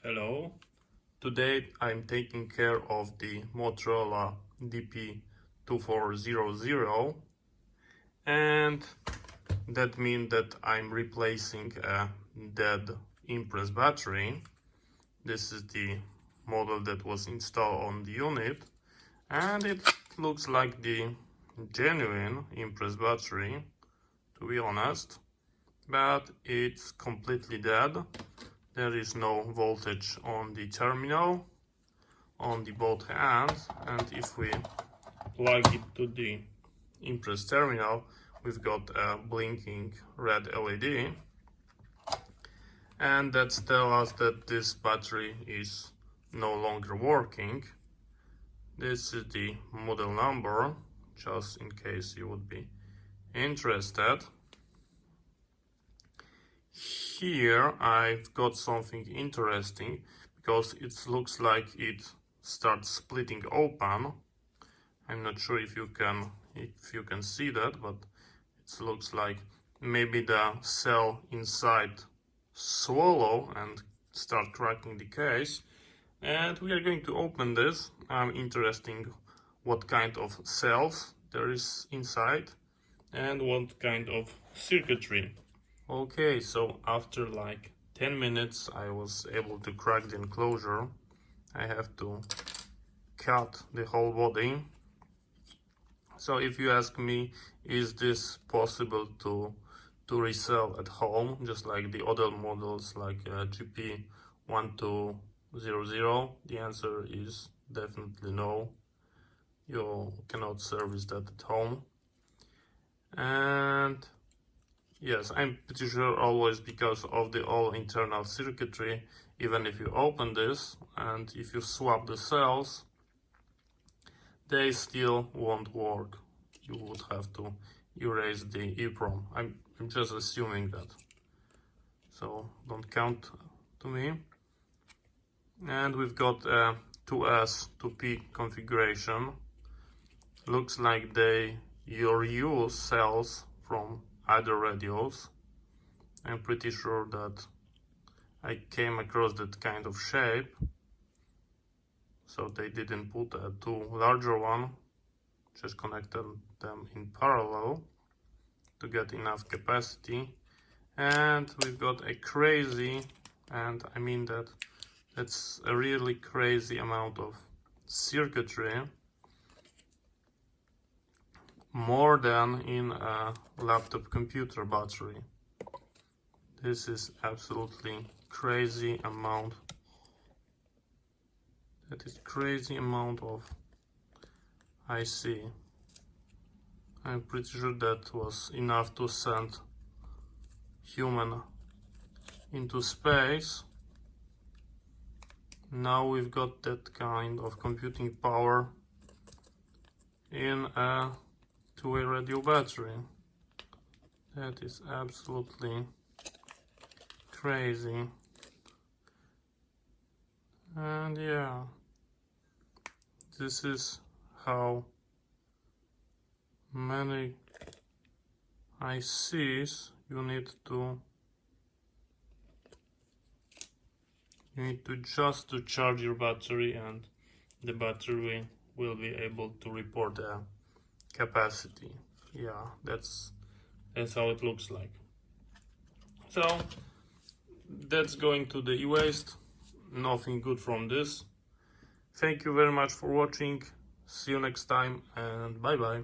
Hello, today I'm taking care of the Motorola DP2400, and that means that I'm replacing a dead IMPRES battery. This is the model that was installed on the unit, and it looks like the genuine IMPRES battery, to be honest, but it's completely dead. There is no voltage on the terminal on the both ends, and if we plug it to the IMPRES terminal, we've got a blinking red LED, and that tells us that this battery is no longer working. This is the model number, just in case you would be interested. Here I've got something interesting, because it looks like it starts splitting open. I'm not sure if you can see that, but it looks like maybe the cell inside swallow and start cracking the case. And we are going to open this. I'm interested what kind of cells there is inside and what kind of circuitry. Okay, so after like 10 minutes I was able to crack the enclosure. I have to cut the whole body. So if you ask me, is this possible to resell at home, just like the other models like DP1200, the answer is definitely no. You cannot service that at home. And yes, I'm pretty sure always, because of the all internal circuitry, even if you open this and if you swap the cells, they still won't work. You would have to erase the EEPROM. I'm just assuming that, so don't count to me. And we've got a 2S 2P configuration. Looks like they reuse cells from other radios. I'm pretty sure that I came across that kind of shape, so they didn't put a two larger one, just connected them in parallel to get enough capacity. And we've got a crazy, and I mean that's a really crazy amount of circuitry, more than in a laptop computer battery. This is absolutely crazy amount. That is crazy amount of IC. I'm pretty sure that was enough to send human into space. Now we've got that kind of computing power in a two-way radio battery. That is absolutely crazy. And yeah, this is how many ICs you need to just to charge your battery, and the battery will be able to report a capacity. Yeah, that's how it looks like. So that's going to the e-waste. Nothing good from this. Thank you very much for watching. See you next time, and bye bye.